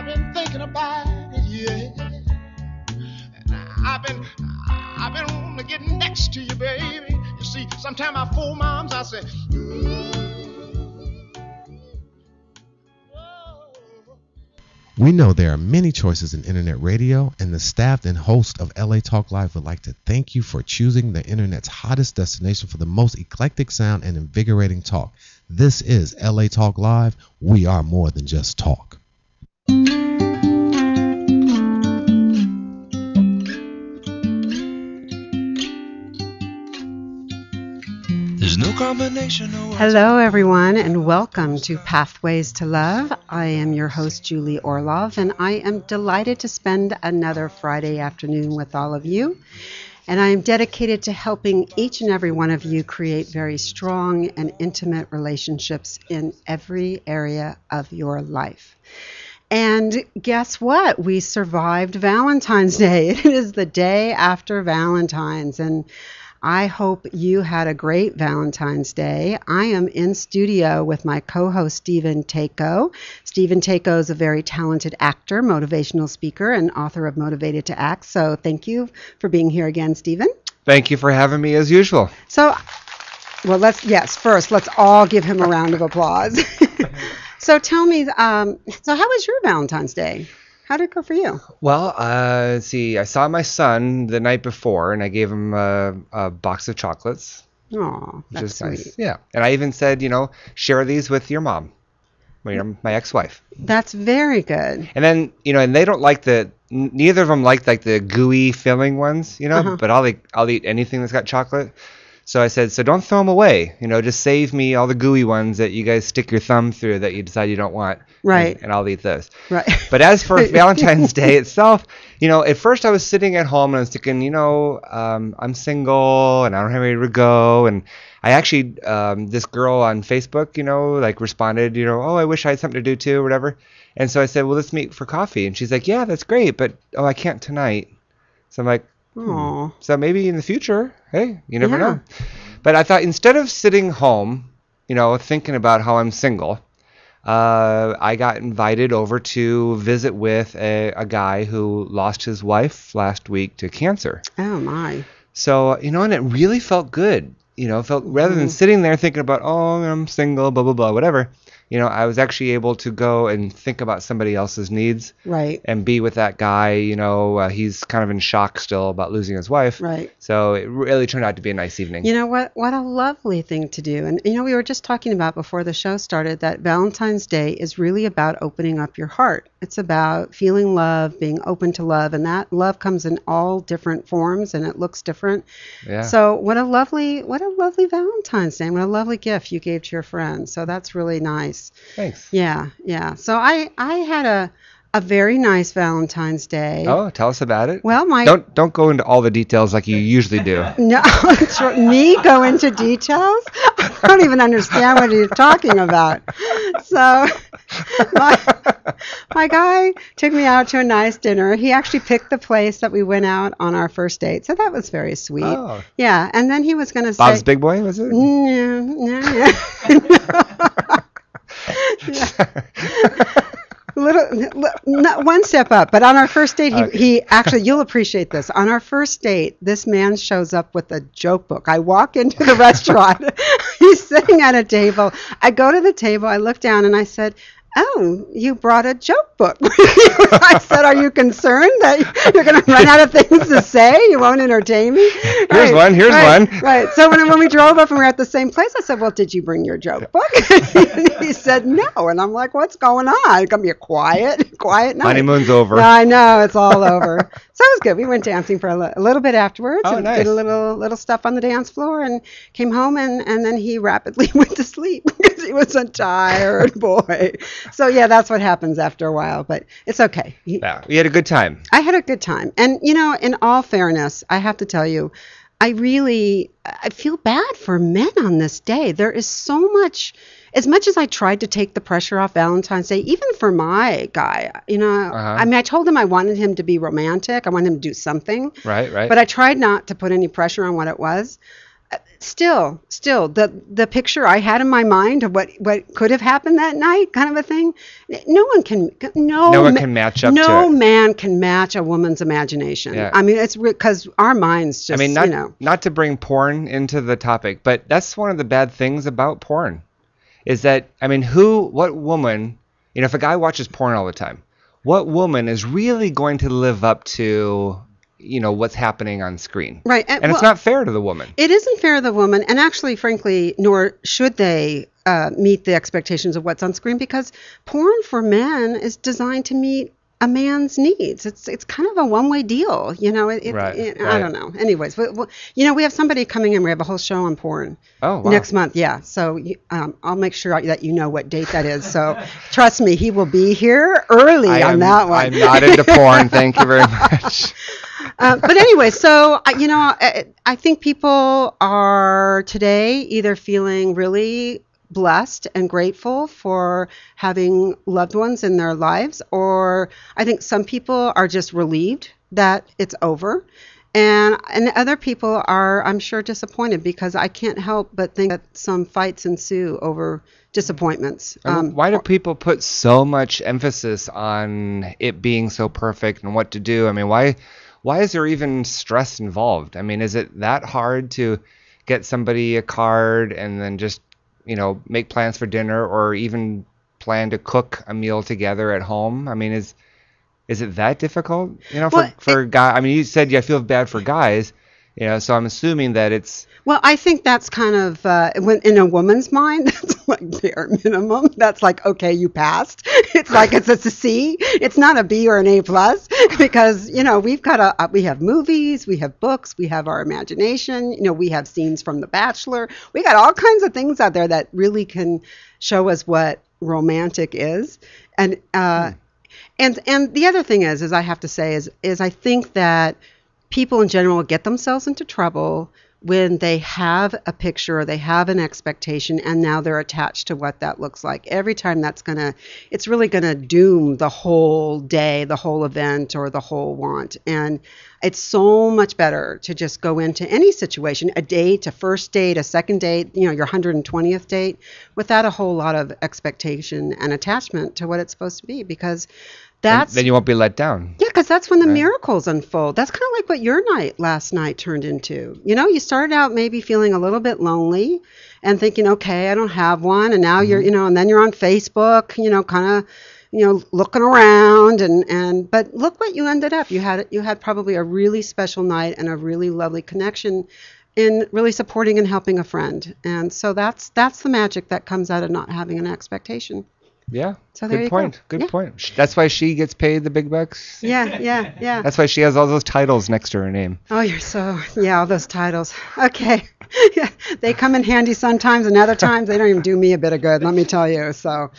I've been thinking about it, yeah. And I've been wanting to get next to you, baby. You see, sometimes I fool moms, I say, We know there are many choices in internet radio, and the staff and host of LA Talk Live would like to thank you for choosing the internet's hottest destination for the most eclectic sound and invigorating talk. This is LA Talk Live. We are more than just talk. There's no combination of words. Hello, everyone, and welcome to Pathways to Love. I am your host, Julie Orlov, and I am delighted to spend another Friday afternoon with all of you. And I am dedicated to helping each and every one of you create very strong and intimate relationships in every area of your life. And guess what? We survived Valentine's Day. It is the day after Valentine's, and I hope you had a great Valentine's Day. I am in studio with my co-host, Stephen Tako. Stephen Tako is a very talented actor, motivational speaker, and author of Motivated to Act. So thank you for being here again, Stephen. Thank you for having me as usual. So, well, first, let's all give him a round of applause. So tell me, so how was your Valentine's Day? How did it go for you? Well, let's see. I saw my son the night before, and I gave him a box of chocolates. Oh, that's just sweet. Nice. Yeah, and I even said, share these with your mom, my ex-wife. That's very good. And then, and they don't like neither of them like the gooey filling ones, But I'll eat anything that's got chocolate. So I said, so don't throw them away. Just save me all the gooey ones that you guys stick your thumb through that you decide you don't want. Right. And I'll eat those. Right. But as for Valentine's Day itself, at first I was sitting at home and I was thinking, I'm single and I don't have anywhere to go. And I actually, this girl on Facebook, responded, oh, I wish I had something to do too or whatever. And so I said, well, let's meet for coffee. And she's like, yeah, that's great. But, I can't tonight. So I'm like, so maybe in the future, hey, you never know. But I thought instead of sitting home, thinking about how I'm single, I got invited over to visit with a guy who lost his wife last week to cancer. Oh, my. So, and it really felt good. Rather than sitting there thinking about, oh, I'm single, blah, blah, blah, whatever. I was actually able to go and think about somebody else's needs. Right. And be with that guy. He's kind of in shock still about losing his wife. Right. So it really turned out to be a nice evening. You know what? What a lovely thing to do. And, we were just talking about before the show started that Valentine's Day is really about opening up your heart. It's about feeling love, being open to love. And that love comes in all different forms and it looks different. Yeah. So what a lovely Valentine's Day. What a lovely gift you gave to your friend. So that's really nice. Thanks. Yeah. So I had a very nice Valentine's Day. Oh, tell us about it. Well, don't go into all the details like you usually do. No, me go into details? I don't even understand what you're talking about. So my guy took me out to a nice dinner. He actually picked the place that we went out on our first date. So that was very sweet. Oh. Yeah, and then he was going to say Bob's Big Boy, was it? No. One step up, but on our first date, he actually, you'll appreciate this. On our first date, this man shows up with a joke book. I walk into the restaurant. He's sitting at a table. I go to the table. I look down and I said, oh, you brought a joke book. I said, are you concerned that you're going to run out of things to say? You won't entertain me? Here's one. Right. So when we drove up and we were at the same place, I said, well, did you bring your joke book? He said, no. And I'm like, what's going on? It's going to be a quiet night. Honeymoon's over. No, I know. It's all over. So it was good. We went dancing for a little bit afterwards. Oh, and nice. Did a little stuff on the dance floor and came home and then he rapidly went to sleep because he was a tired boy. So, yeah, that's what happens after a while, but it's okay. Yeah, we had a good time. I had a good time. And, in all fairness, I have to tell you, I feel bad for men on this day. There is so much, as much as I tried to take the pressure off Valentine's Day, even for my guy, I mean, I told him I wanted him to be romantic. I wanted him to do something. Right. But I tried not to put any pressure on what it was. still, the picture I had in my mind of what could have happened that night, kind of a thing. No one can match up to No it. man can match a woman's imagination. Yeah. I mean, it's because our minds just, not to bring porn into the topic, but that's one of the bad things about porn, is that, what woman, if a guy watches porn all the time, what woman is really going to live up to, what's happening on screen? Right. And it's not fair to the woman. It isn't fair to the woman, and actually, frankly, nor should they meet the expectations of what's on screen, because porn for men is designed to meet a man's needs. It's kind of a one-way deal, Right. I don't know. Anyways, we have somebody coming in. We have a whole show on porn. Oh, wow. Next month, yeah. So I'll make sure that you know what date that is. So trust me, he will be here early on that one. I'm not into porn. Thank you very much. But anyway, so I think people are today either feeling really blessed and grateful for having loved ones in their lives, or I think some people are just relieved that it's over, and other people are, I'm sure, disappointed, because I can't help but think that some fights ensue over disappointments. Why do people put so much emphasis on it being so perfect and what to do? Why is there even stress involved? Is it that hard to get somebody a card and then just make plans for dinner, or even plan to cook a meal together at home? Is it that difficult? For guys. You said you feel bad for guys, so I'm assuming that it's. Well, I think that's kind of when in a woman's mind, that's like bare minimum. That's like, okay, you passed. It's like it's a C. It's not a B or an A plus, because we have movies, we have books, we have our imagination. We have scenes from The Bachelor. We got all kinds of things out there that really can show us what romantic is, and the other thing is I have to say is I think that people in general get themselves into trouble when they have a picture or they have an expectation, and now they're attached to what that looks like. Every time it's really gonna doom the whole day, the whole event, or the whole want. And it's so much better to just go into any situation, a date, a first date, a second date, your 120th date, without a whole lot of expectation and attachment to what it's supposed to be, because then you won't be let down. Yeah, because that's when the miracles unfold. That's kind of like what your night last night turned into. You started out maybe feeling a little bit lonely and thinking, okay, I don't have one. And now you're, and then you're on Facebook, kind of, looking around but look what you ended up. You had probably a really special night and a really lovely connection in really supporting and helping a friend. And so that's the magic that comes out of not having an expectation. Yeah. So there Good you point. go. Good point. That's why she gets paid the big bucks. Yeah. That's why she has all those titles next to her name. Oh, all those titles. Okay. Yeah, they come in handy sometimes, and other times they don't even do me a bit of good, let me tell you. So,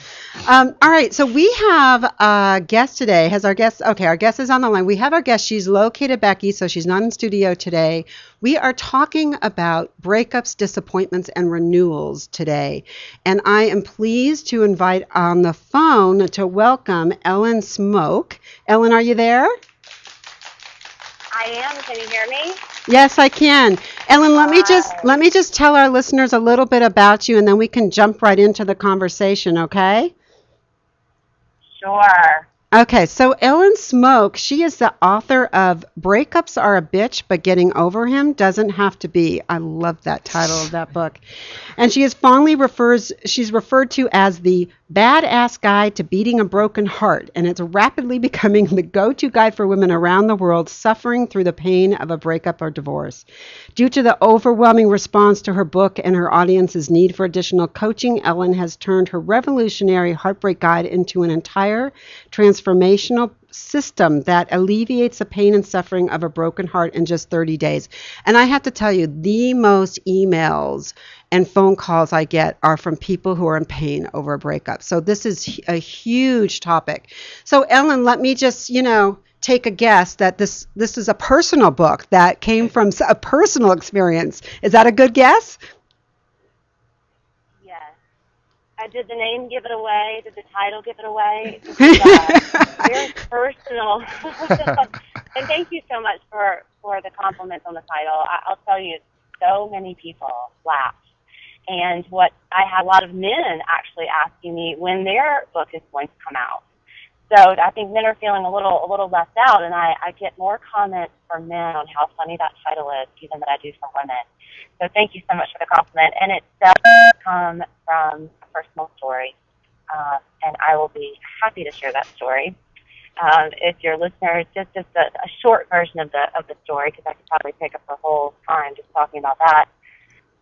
all right. So we have a guest today. Our guest is on the line. We have our guest. She's located back east, so she's not in studio today. We are talking about breakups, disappointments, and renewals today. And I am pleased to invite on the phone to welcome Ellen Smoke. Ellen, are you there? I am. Can you hear me? Yes, I can. Ellen, let me just tell our listeners a little bit about you, and then we can jump right into the conversation, okay? Sure. Okay, so Ellen Smoke, she is the author of Breakups Are a Bitch, but Getting Over Him Doesn't Have to Be. I love that title of that book. And she's referred to as the badass guide to beating a broken heart, and it's rapidly becoming the go-to guide for women around the world suffering through the pain of a breakup or divorce. Due to the overwhelming response to her book and her audience's need for additional coaching, Ellen has turned her revolutionary Heartbreak Guide into an entire transformational system that alleviates the pain and suffering of a broken heart in just 30 days. And I have to tell you, the most emails and phone calls I get are from people who are in pain over a breakup. So this is a huge topic. So Ellen, let me just, take a guess that this is a personal book that came from a personal experience. Is that a good guess? Yes. Did the name give it away? Did the title give it away? Very personal. And thank you so much for the compliments on the title. I'll tell you, so many people laugh. And I had a lot of men actually asking me when their book is going to come out. So I think men are feeling a little left out, and I get more comments from men on how funny that title is even than I do from women. So thank you so much for the compliment. And it does come from a personal story, and I will be happy to share that story. If your listeners, just a short version of the story, because I could probably take up the whole time just talking about that.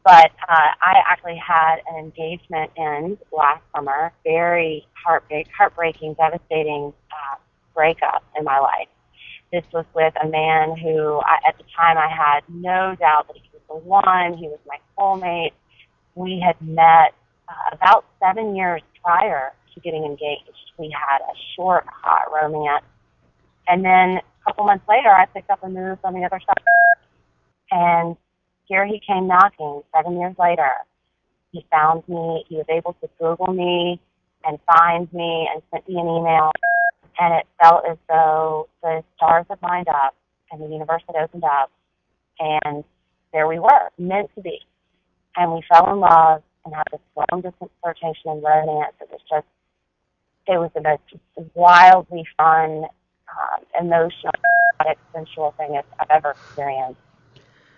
But I actually had an engagement end last summer, very heartbreaking, devastating breakup in my life. This was with a man who, at the time, I had no doubt that he was the one. He was my soulmate. We had met about 7 years prior to getting engaged. We had a short, hot romance. And then a couple months later, I picked up and moved on the other side. And here he came knocking 7 years later. He found me. He was able to Google me and find me and sent me an email. And it felt as though the stars had lined up and the universe had opened up. And there we were, meant to be. And we fell in love and had this long-distance flirtation and romance. It was the most wildly fun, emotional, sensual thing I've ever experienced.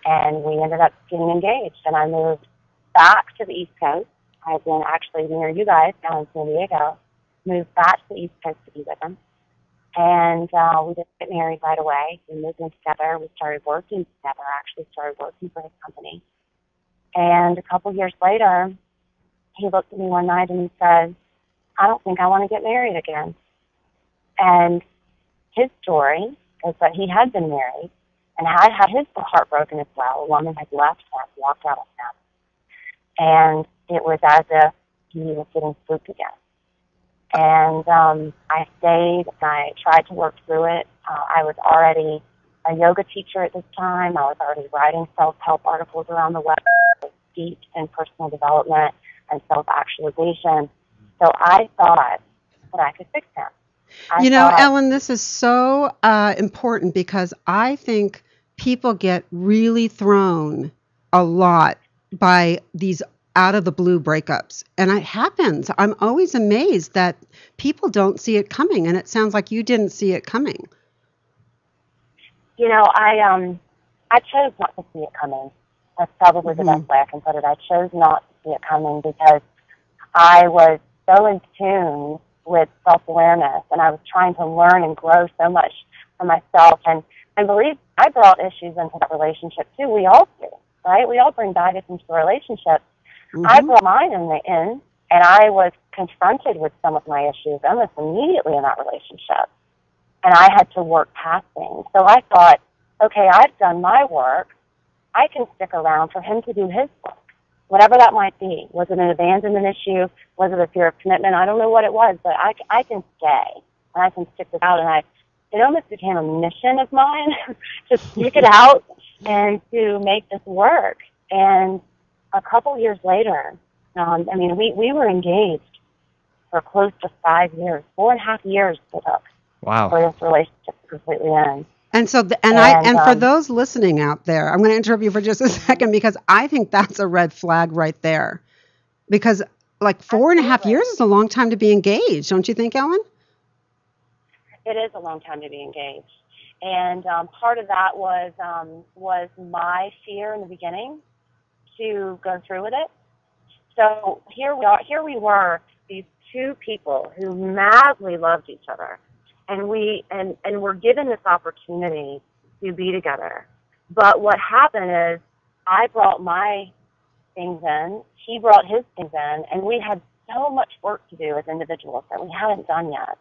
And we ended up getting engaged, and I moved back to the East Coast. I've been actually near you guys down in San Diego. Moved back to the East Coast to be with him. And we didn't get married right away. We moved in together. We started working together, actually started working for his company. And a couple years later, he looked at me one night and he said, I don't think I want to get married again. And his story is that he had been married and had had his heart broken as well. A woman had left him, walked out of him. And it was as if he was getting spooked again. And I stayed, and I tried to work through it. I was already a yoga teacher at this time. I was already writing self-help articles around the web, deep in personal development and self-actualization. So I thought that I could fix him. Ellen, this is so important because I think people get really thrown a lot by these out-of-the-blue breakups. And it happens. I'm always amazed that people don't see it coming, and it sounds like you didn't see it coming. I chose not to see it coming. That's probably the best way I can put it. I chose not to see it coming because I was so in tune with self-awareness, and I was trying to learn and grow so much for myself. And I believe I brought issues into that relationship, too. We all do, right? We all bring baggage into a relationship. I brought mine in, and I was confronted with some of my issues almost immediately in that relationship. And I had to work past things. So I thought, okay, I've done my work. I can stick around for him to do his work, whatever that might be. Was it an abandonment issue? Was it a fear of commitment? I don't know what it was, but I can stay, and I can stick this out. And it almost became a mission of mine to stick it out and to make this work. And a couple years later, we were engaged for close to 5 years, 4.5 years it took for this relationship to completely end. And so, for those listening out there, I'm going to interrupt you for just a second because I think that's a red flag right there. Because like 4.5 years is a long time to be engaged, don't you think, Ellen? It is a long time to be engaged, and part of that was my fear in the beginning to go through with it. So here we were, these two people who madly loved each other, and we're given this opportunity to be together. But what happened is I brought my things in, he brought his things in, and we had so much work to do as individuals that we hadn't done yet.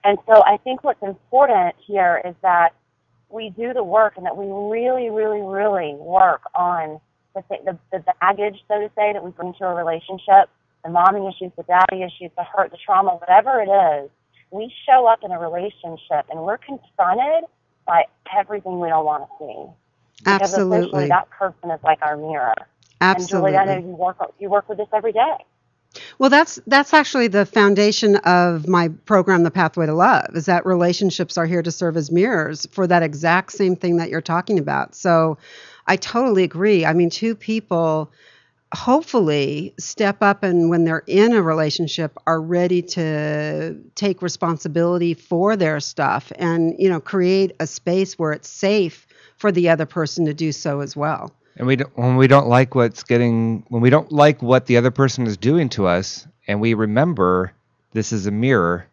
And so I think what's important here is that we do the work and that we really, really, really work on the baggage, so to say, that we bring to a relationship, the mommy issues, the daddy issues, the hurt, the trauma, whatever it is. We show up in a relationship and we're confronted by everything we don't want to see. Because essentially that person is like our mirror. Absolutely. And Julie, I know you work with this every day. Well, that's actually the foundation of my program, The Pathway to Love, is that relationships are here to serve as mirrors for that exact same thing that you're talking about. So I totally agree. I mean, two people hopefully step up and when they're in a relationship are ready to take responsibility for their stuff and, create a space where it's safe for the other person to do so as well. And when we don't like what the other person is doing to us, and we remember this is a mirror,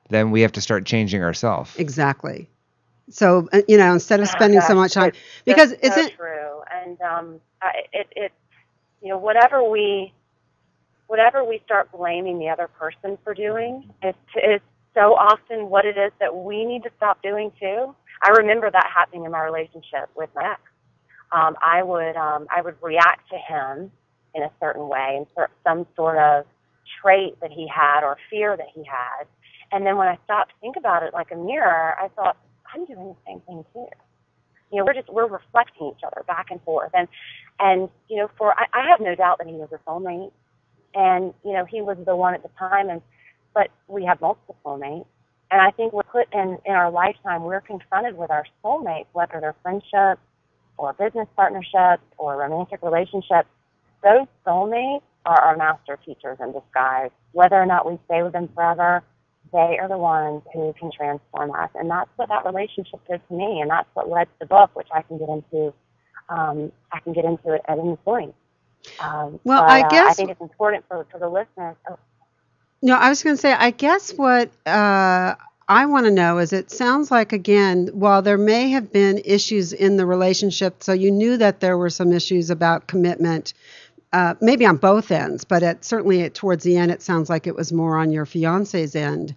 then we have to start changing ourselves. Exactly. So, instead of spending so much time, because it's so true. And whatever we start blaming the other person for doing is so often what it is that we need to stop doing too. I remember that happening in my relationship with my ex. I would react to him in a certain way, and some sort of trait that he had or fear that he had. And then when I stopped to think about it like a mirror, I thought, I'm doing the same thing too. We're reflecting each other back and forth. And I have no doubt that he was a soulmate, and he was the one at the time. But we have multiple soulmates, and I think we're put in our lifetime. We're confronted with our soulmates, whether they're friendships or business partnerships or romantic relationships. Those soulmates are our master teachers in disguise. Whether or not we stay with them forever, they are the ones who can transform us. And that's what that relationship did to me, and that's what led to the book, which I can get into. It at any point. I think it's important for the listeners. No, I was going to say, I guess what I want to know is, it sounds like, again, while there may have been issues in the relationship, so you knew that there were some issues about commitment, maybe on both ends, but certainly towards the end, it sounds like it was more on your fiance's end.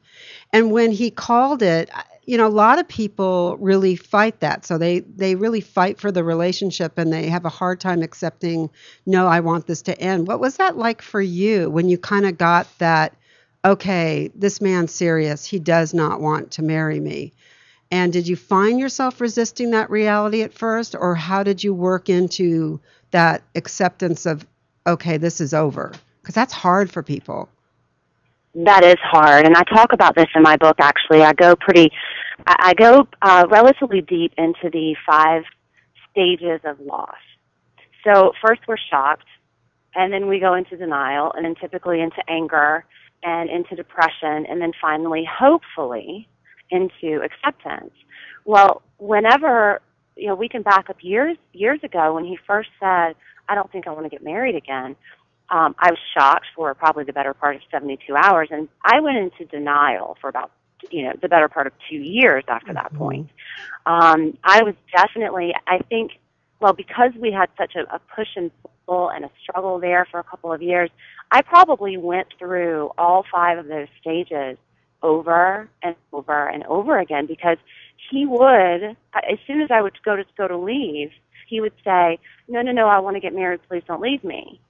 And when he called it, a lot of people really fight that. So they really fight for the relationship, and they have a hard time accepting, no, I want this to end. What was that like for you when you kind of got that, okay, this man's serious, he does not want to marry me? And did you find yourself resisting that reality at first, or how did you work into that acceptance of, okay, this is over? Because that's hard for people. That is hard, and I talk about this in my book. Actually, I go relatively deep into the 5 stages of loss. So first we're shocked, and then we go into denial, and then typically into anger and into depression, and then finally, hopefully, into acceptance. Well, whenever, we can back up years ago when he first said, I don't think I want to get married again. I was shocked for probably the better part of 72 hours, and I went into denial for about, the better part of 2 years after that point. I was definitely, I think, because we had such a push and pull and a struggle there for a couple of years, I probably went through all 5 of those stages over and over and over again, because he would, as soon as I would go to leave, he would say, no, I want to get married, please don't leave me.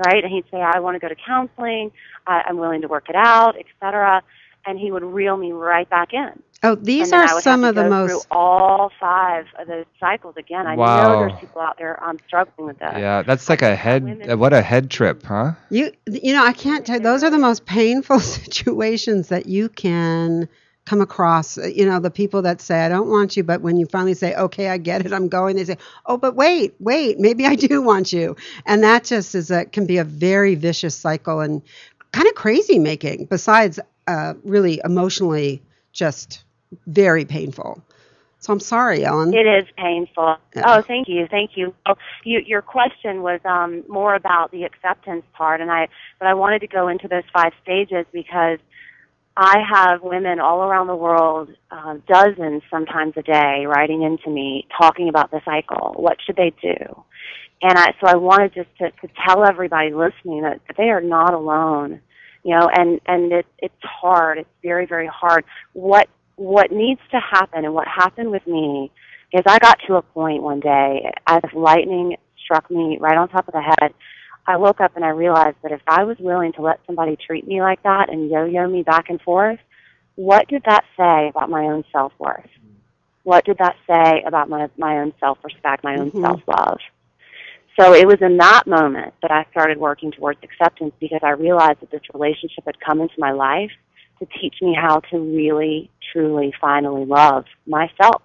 Right? And he'd say, I want to go to counseling, I'm willing to work it out, etc. And he would reel me right back in. Oh, these are some of the most... through all 5 of those cycles again. I know there's people out there struggling with that. Yeah, that's like a head trip, huh? I can't tell. Those are the most painful situations that you can come across. The people that say, I don't want you, but when you finally say, okay, I get it, I'm going, they say, oh, but wait, maybe I do want you. And that just can be a very vicious cycle and kind of crazy making, besides really emotionally just very painful. So I'm sorry, Ellen. It is painful. Yeah. Oh, thank you. Well, your question was more about the acceptance part, but I wanted to go into those 5 stages because I have women all around the world, dozens sometimes a day, writing into me, talking about the cycle. What should they do? And so I wanted just to tell everybody listening that they are not alone, and it's hard. It's very, very hard. What needs to happen, and what happened with me, is I got to a point one day, as lightning struck me right on top of the head. I woke up and I realized that if I was willing to let somebody treat me like that and yo-yo me back and forth, what did that say about my own self-worth? What did that say about my own self-respect, my own self-love? So it was in that moment that I started working towards acceptance, because I realized that this relationship had come into my life to teach me how to really, truly, finally love myself.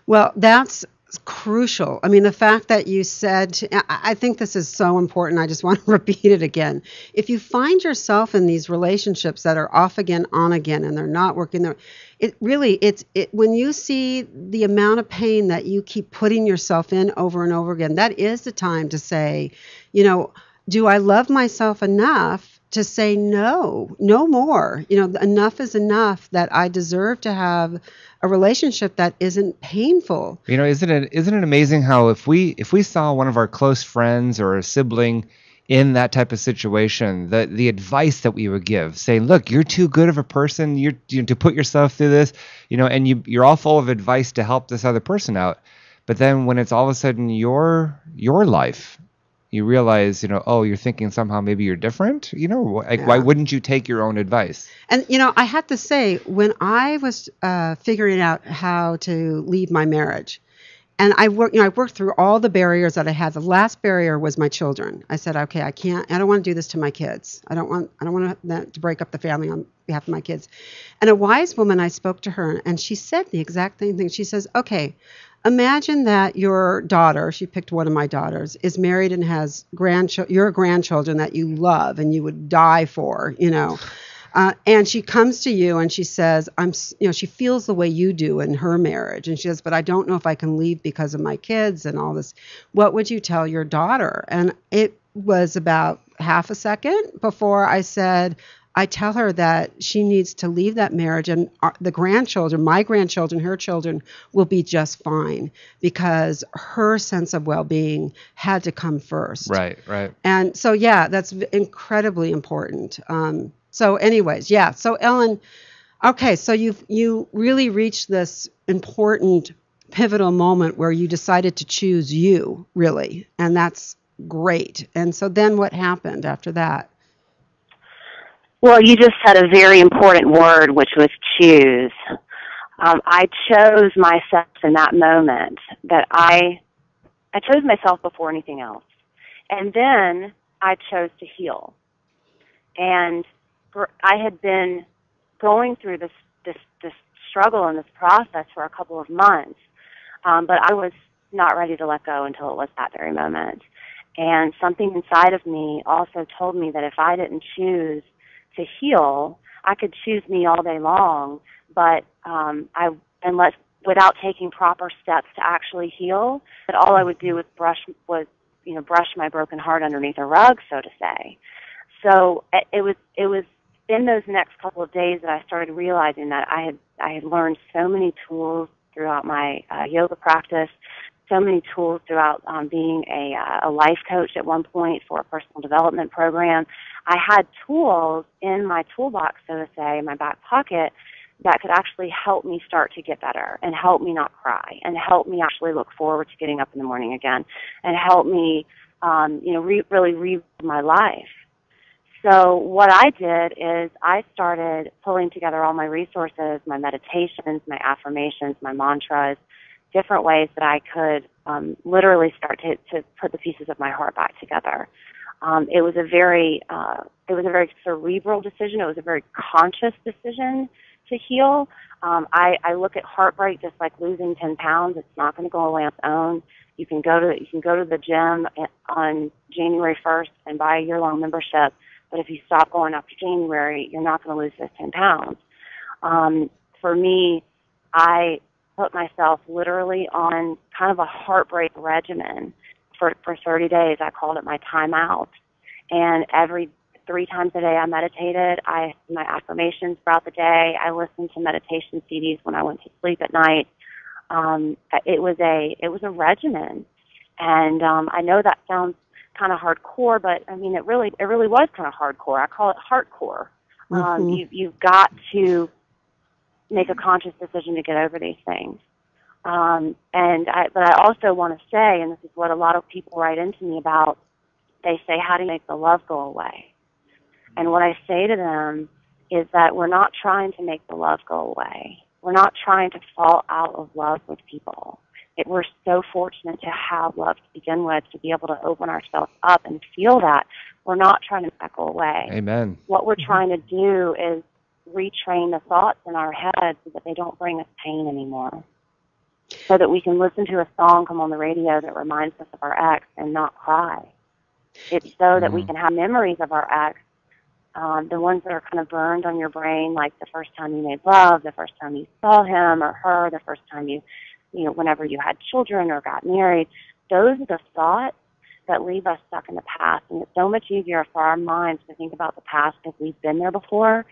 Well, that's crucial. I mean, the fact that you said, I think this is so important. I just want to repeat it again. If you find yourself in these relationships that are off again, on again, and they're not working, it really, when you see the amount of pain that you keep putting yourself in over and over again, that is the time to say, do I love myself enough to say no more? Enough is enough, that I deserve to have a relationship that isn't painful. Isn't it amazing how if we saw one of our close friends or a sibling in that type of situation, the advice that we would give, saying, look, you're too good of a person, to put yourself through this, and you're all full of advice to help this other person out. But then when it's all of a sudden your life, you realize, you're thinking somehow maybe you're different. Why wouldn't you take your own advice? And, I have to say, when I was figuring out how to leave my marriage, and I worked through all the barriers that I had. The last barrier was my children. I said, okay, I don't want to do this to my kids. I don't want to break up the family on behalf of my kids. And a wise woman, I spoke to her, and she said the exact same thing. She says, okay, imagine that your daughter, she picked one of my daughters, is married and has your grandchildren that you love and you would die for, and she comes to you and she says, she feels the way you do in her marriage. And she says, but I don't know if I can leave because of my kids and all this. What would you tell your daughter? And it was about half a second before I said, I tell her that she needs to leave that marriage, and the grandchildren, my grandchildren, her children, will be just fine, because her sense of well-being had to come first. Right. And so, that's incredibly important. So anyways, So Ellen, okay, so you really reached this important, pivotal moment where you decided to choose you, really, and that's great. And so then what happened after that? Well, you just said a very important word, which was choose. I chose myself in that moment. That I chose myself before anything else. And then I chose to heal. And I had been going through this struggle and this process for a couple of months, but I was not ready to let go until it was that very moment. And something inside of me also told me that if I didn't choose to heal, I could choose me all day long, but without taking proper steps to actually heal, that all I would do was brush my broken heart underneath a rug, so to say. So it was in those next couple of days that I started realizing that I had learned so many tools throughout my yoga practice, so many tools throughout being a life coach at one point for a personal development program. I had tools in my toolbox, so to say, in my back pocket, that could actually help me start to get better and help me not cry and help me actually look forward to getting up in the morning again and help me, really rebuild my life. So what I did is I started pulling together all my resources, my meditations, my affirmations, my mantras, different ways that I could literally start to put the pieces of my heart back together. It was a very cerebral decision. It was a very conscious decision to heal. I look at heartbreak just like losing 10 pounds. It's not going to go away on its own. You can go to the gym on January 1st and buy a year-long membership. But if you stop going after January, you're not going to lose those 10 pounds. For me, I put myself literally on kind of a heartbreak regimen for 30 days. I called it my timeout. And every 3 times a day I meditated. I my affirmations throughout the day. I listened to meditation CDs when I went to sleep at night. It was a regimen. And I know that sounds kind of hardcore, but I mean it really was kind of hardcore. I call it hardcore. You've got to make a conscious decision to get over these things. But I also want to say, and this is what a lot of people write into me about, they say, how do you make the love go away? And what I say to them is that we're not trying to make the love go away. We're not trying to fall out of love with people. We're so fortunate to have love to begin with, to be able to open ourselves up and feel that. We're not trying to make that go away. Amen. What we're trying to do is retrain the thoughts in our heads so that they don't bring us pain anymore. so that we can listen to a song come on the radio that reminds us of our ex and not cry. It's so that we can have memories of our ex, the ones that are kind of burned on your brain, like the first time you made love, the first time you saw him or her, the first time you know, whenever you had children or got married. Those are the thoughts that leave us stuck in the past. And it's so much easier for our minds to think about the past because we've been there before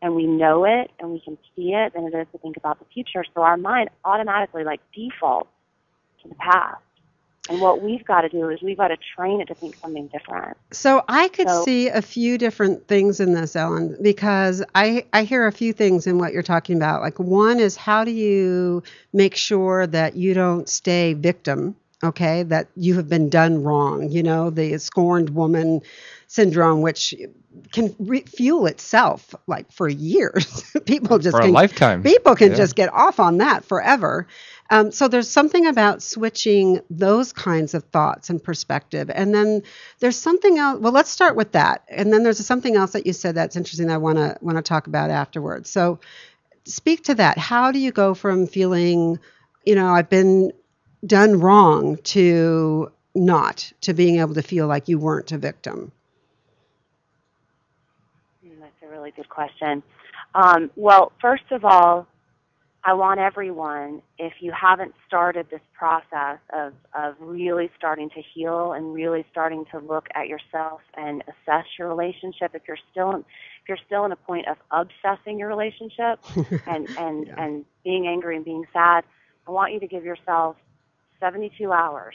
and we know it and we can see it than it is to think about the future. So our mind automatically defaults to the past. And what we've got to do is we've got to train it to think something different. So I could see a few different things in this, Ellen, because I hear a few things in what you're talking about. Like, one is, how do you make sure that you don't stay victim, okay, that you have been done wrong, you know, the scorned woman syndrome, which can fuel itself for years. People just for a lifetime. People can just get off on that forever. So there's something about switching those kinds of thoughts and perspective. And then there's something else. Well, let's start with that. And then there's something else that you said that's interesting that I want to talk about afterwards. So speak to that. How do you go from feeling, you know, I've been done wrong to being able to feel like you weren't a victim? That's a really good question. Well, first of all, I want everyone, if you haven't started this process of really starting to heal and really starting to look at yourself and assess your relationship, if you're still in a point of obsessing your relationship and being angry and being sad, I want you to give yourself 72 hours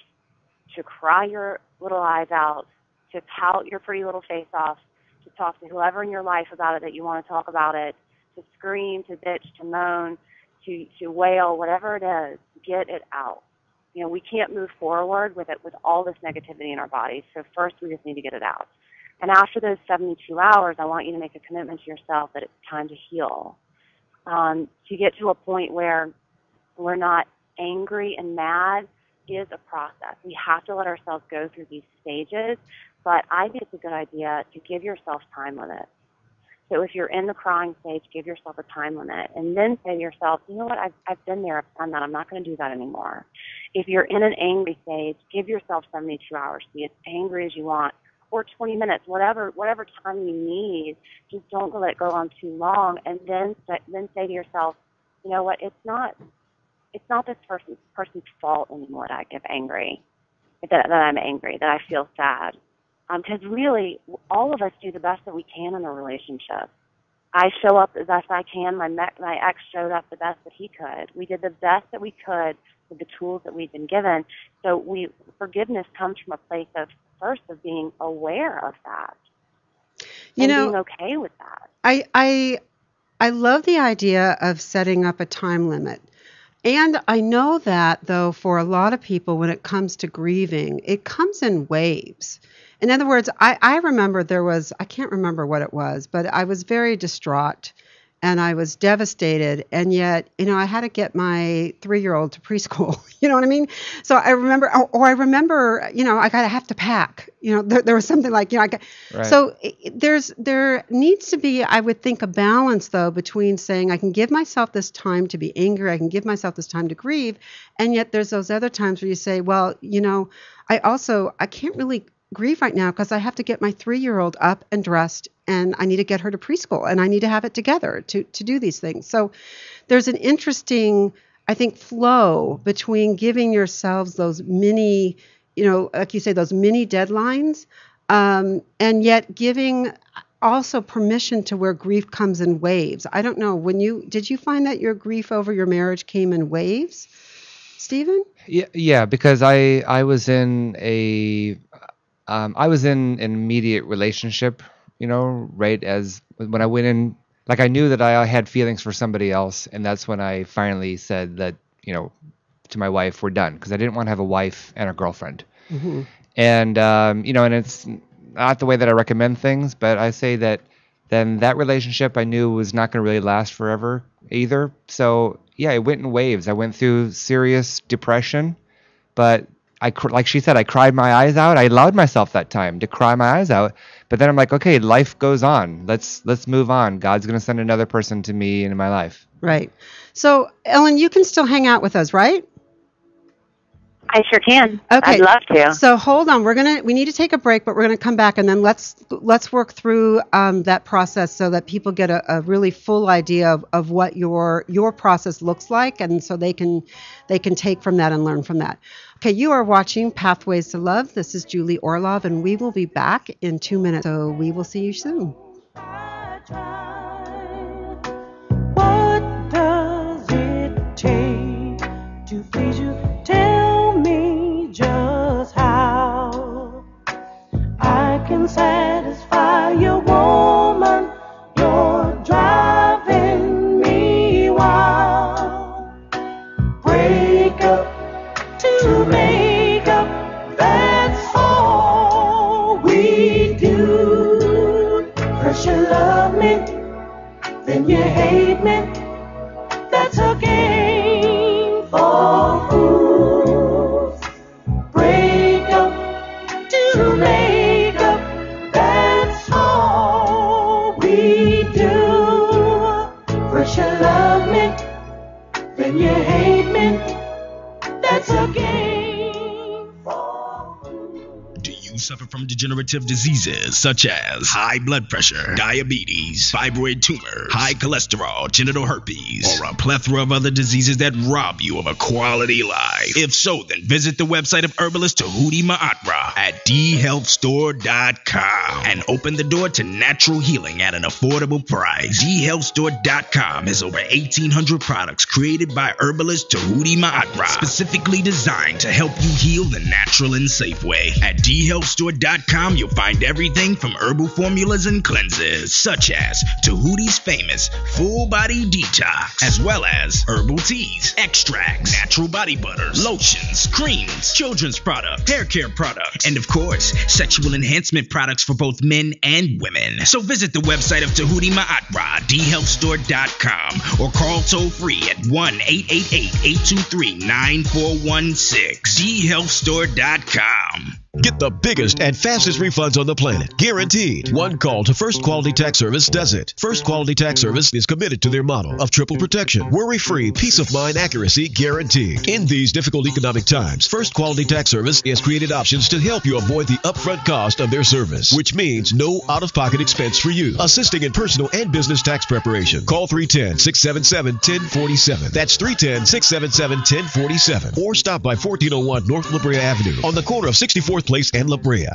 to cry your little eyes out, to pout your pretty little face off, to talk to whoever in your life about it that you want to talk about it, to scream, to bitch, to moan, to wail, whatever it is, get it out. You know, we can't move forward with all this negativity in our bodies. So first we just need to get it out. And after those 72 hours, I want you to make a commitment to yourself that it's time to heal. To get to a point where we're not angry and mad is a process. We have to let ourselves go through these stages, but I think it's a good idea to give yourself time limits. So if you're in the crying stage, give yourself a time limit and then say to yourself, you know what, I've been there, I've done that, I'm not going to do that anymore. If you're in an angry stage, give yourself 72 hours, be as angry as you want, or 20 minutes, whatever time you need. Just don't let it go on too long, and then say to yourself, you know what, it's not this person's fault anymore that I get angry, that I'm angry, that I feel sad. Because really, all of us do the best that we can in a relationship. I show up the best I can. My ex showed up the best that he could. We did the best that we could with the tools that we've been given. So forgiveness comes from a place of being aware of that. You and know, being okay with that. I love the idea of setting up a time limit. And I know that, though, for a lot of people, when it comes to grieving, it comes in waves. In other words, I remember I can't remember what it was, but I was very distraught and I was devastated. And yet, you know, I had to get my 3-year-old to preschool. You know what I mean? So I remember, you know, I have to pack. You know, there was something like, you know, Right. So there needs to be, I would think, a balance, though, between saying I can give myself this time to be angry, I can give myself this time to grieve, and yet there's those other times where you say, well, you know, I can't really grieve right now because I have to get my 3-year-old up and dressed and I need to get her to preschool and I need to have it together to do these things. So there's an interesting, I think, flow between giving yourselves those mini, you know, like you say, those mini deadlines, and yet giving also permission to where grief comes in waves. I don't know, did you find that your grief over your marriage came in waves, Stephen? Yeah, because I was in an immediate relationship, you know, right as when I went in, like I knew that I had feelings for somebody else, and that's when I finally said that, you know, to my wife, we're done, because I didn't want to have a wife and a girlfriend. Mm-hmm. And, you know, and it's not the way that I recommend things, but I say that then that relationship I knew was not going to really last forever either. So, yeah, it went in waves. I went through serious depression, but like she said, I cried my eyes out. I allowed myself that time to cry my eyes out. But then I'm like, okay, life goes on. Let's move on. God's going to send another person to me in my life. Right. So, Ellen, you can still hang out with us, right? I sure can. Okay. I'd love to. So hold on. We need to take a break, but we're gonna come back and then let's work through that process so that people get a really full idea of what your process looks like, and so they can take from that and learn from that. Okay, you are watching Pathways to Love. This is Julie Orlov, and we will be back in 2 minutes. So we will see you soon. What does it take to please you? Tell me just how I can satisfy your woman. You're driving me wild. Break up to make up, that's all we do. First you love me, then you hate me. That's a game for fools. Break up to make up, that's all we do. First you love me, then you hate me. That's a game for fools. Do you suffer from degenerative diseases such as high blood pressure, diabetes, fibroid tumor, high cholesterol, genital herpes, or a plethora of other diseases that rob you of a quality life? If so, then visit the website of herbalist Tahuti Ma'atra at dhealthstore.com and open the door to natural healing at an affordable price. dhealthstore.com has over 1,800 products created by herbalist Tahuti Ma'atra, specifically designed to help you heal the natural and safe way. At dhealthstore.com, you'll find everything from herbal formulas and cleanses, such as Tahuti's famous full body detox, as well as herbal teas, extracts, natural body butters, lotions, creams, children's products, hair care products, and of course, sexual enhancement products for both men and women. So visit the website of Tahuti Ma'atra, dhealthstore.com, or call toll free at 1-888-823-9416. dhealthstore.com. Get the biggest and fastest refunds on the planet, guaranteed. One call to First Quality Tax Service does it. First Quality Tax Service is committed to their model of triple protection, worry-free, peace of mind accuracy guaranteed. In these difficult economic times, First Quality Tax Service has created options to help you avoid the upfront cost of their service, which means no out-of-pocket expense for you, assisting in personal and business tax preparation. Call 310-677-1047. That's 310-677-1047. Or stop by 1401 North La Brea Avenue on the corner of 64th Place and La Brea.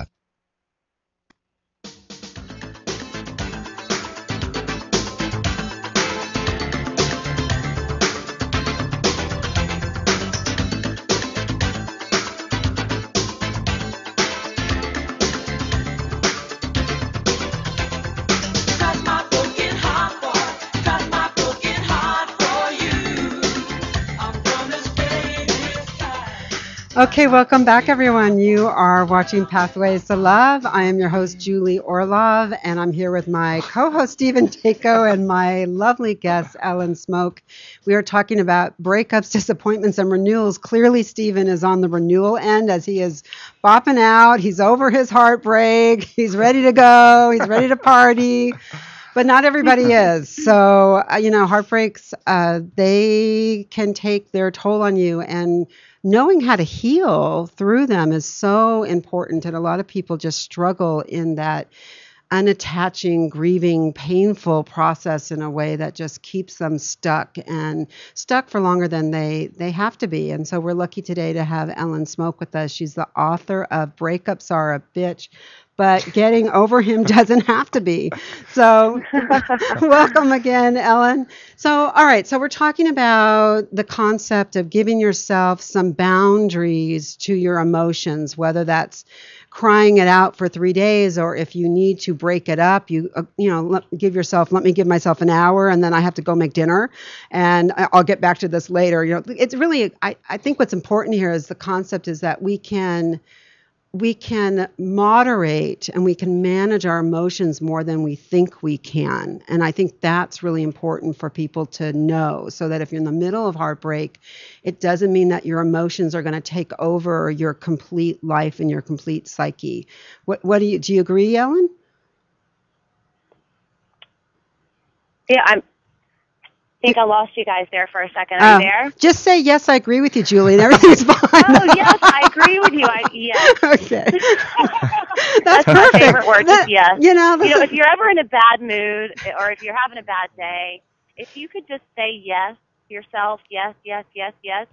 Okay, welcome back, everyone. You are watching Pathways to Love. I am your host, Julie Orlov, and I'm here with my co-host, Stephen Takeo, and my lovely guest, Ellen Smoke. We are talking about breakups, disappointments, and renewals. Clearly, Stephen is on the renewal end as he is bopping out. He's over his heartbreak. He's ready to go. He's ready to party. But not everybody is. So, heartbreaks, they can take their toll on you, and knowing how to heal through them is so important. And a lot of people just struggle in that unattaching, grieving, painful process in a way that just keeps them stuck for longer than they have to be. And so we're lucky today to have Ellen Smoke with us. She's the author of Breakups Are a Bitch, but getting over him doesn't have to be. So welcome again, Ellen. So, all right. So we're talking about the concept of giving yourself some boundaries to your emotions, whether that's crying it out for 3 days, or if you need to break it up, let me give myself an hour, and then I have to go make dinner, and I'll get back to this later. It's really, I think what's important here is the concept is that we can moderate and we can manage our emotions more than we think we can. And I think that's really important for people to know, so that if you're in the middle of heartbreak, it doesn't mean that your emotions are going to take over your complete life and your complete psyche. What do you agree, Ellen? Yeah, think I lost you guys there for a second. Are you there? Just say, yes, I agree with you, Julie, and everything's fine. Oh, yes, I agree with you. Yes. Okay. That's my favorite word, just yes. This if you're ever in a bad mood or if you're having a bad day, if you could just say yes to yourself, yes, yes, yes, yes,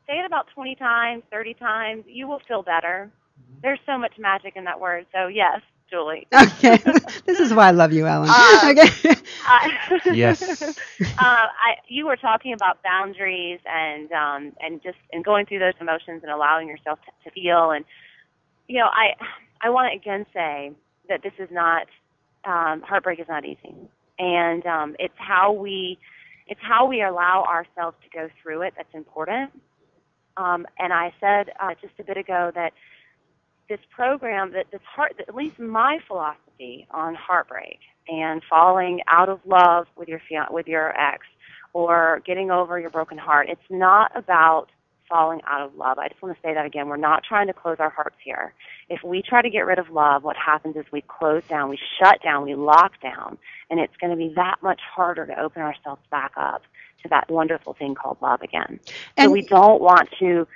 say it about 20 times, 30 times, you will feel better. There's so much magic in that word. So, yes, Julie. Okay. This is why I love you, Ellen. Okay. Yes. You were talking about boundaries and going through those emotions and allowing yourself to feel. And, I want to again say that this is not, heartbreak is not easy. And it's how we allow ourselves to go through it that's important. And I said just a bit ago that this program, at least my philosophy on heartbreak and falling out of love with your ex or getting over your broken heart, it's not about falling out of love. I just want to say that again. We're not trying to close our hearts here. If we try to get rid of love, what happens is we close down, we shut down, we lock down, and it's going to be that much harder to open ourselves back up to that wonderful thing called love again. So we don't want to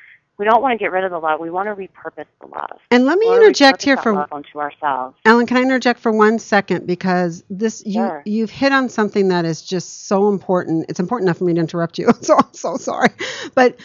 get rid of the love. We want to repurpose the love. And let me interject here for love onto ourselves. Ellen, can I interject for 1 second? Because you've hit on something that is just so important. It's important enough for me to interrupt you. So I'm so sorry. But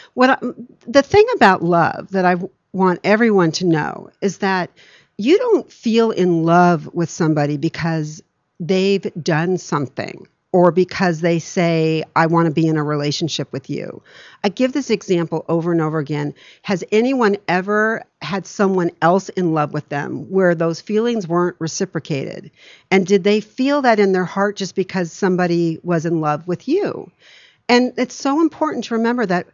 the thing about love that I want everyone to know is that you don't feel in love with somebody because they've done something or because they say, I want to be in a relationship with you. I give this example over and over again. Has anyone ever had someone else in love with them where those feelings weren't reciprocated? And did they feel that in their heart just because somebody was in love with you? And it's so important to remember that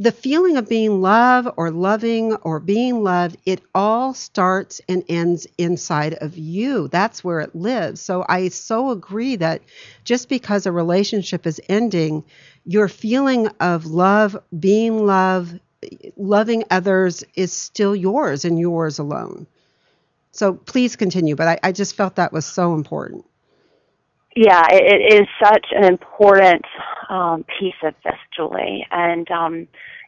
the feeling of being loved or loving or being loved, it all starts and ends inside of you. That's where it lives. So I so agree that just because a relationship is ending, your feeling of love, being loved, loving others is still yours and yours alone. So please continue. But I just felt that was so important. Yeah, it is such an important piece of this, Julie. And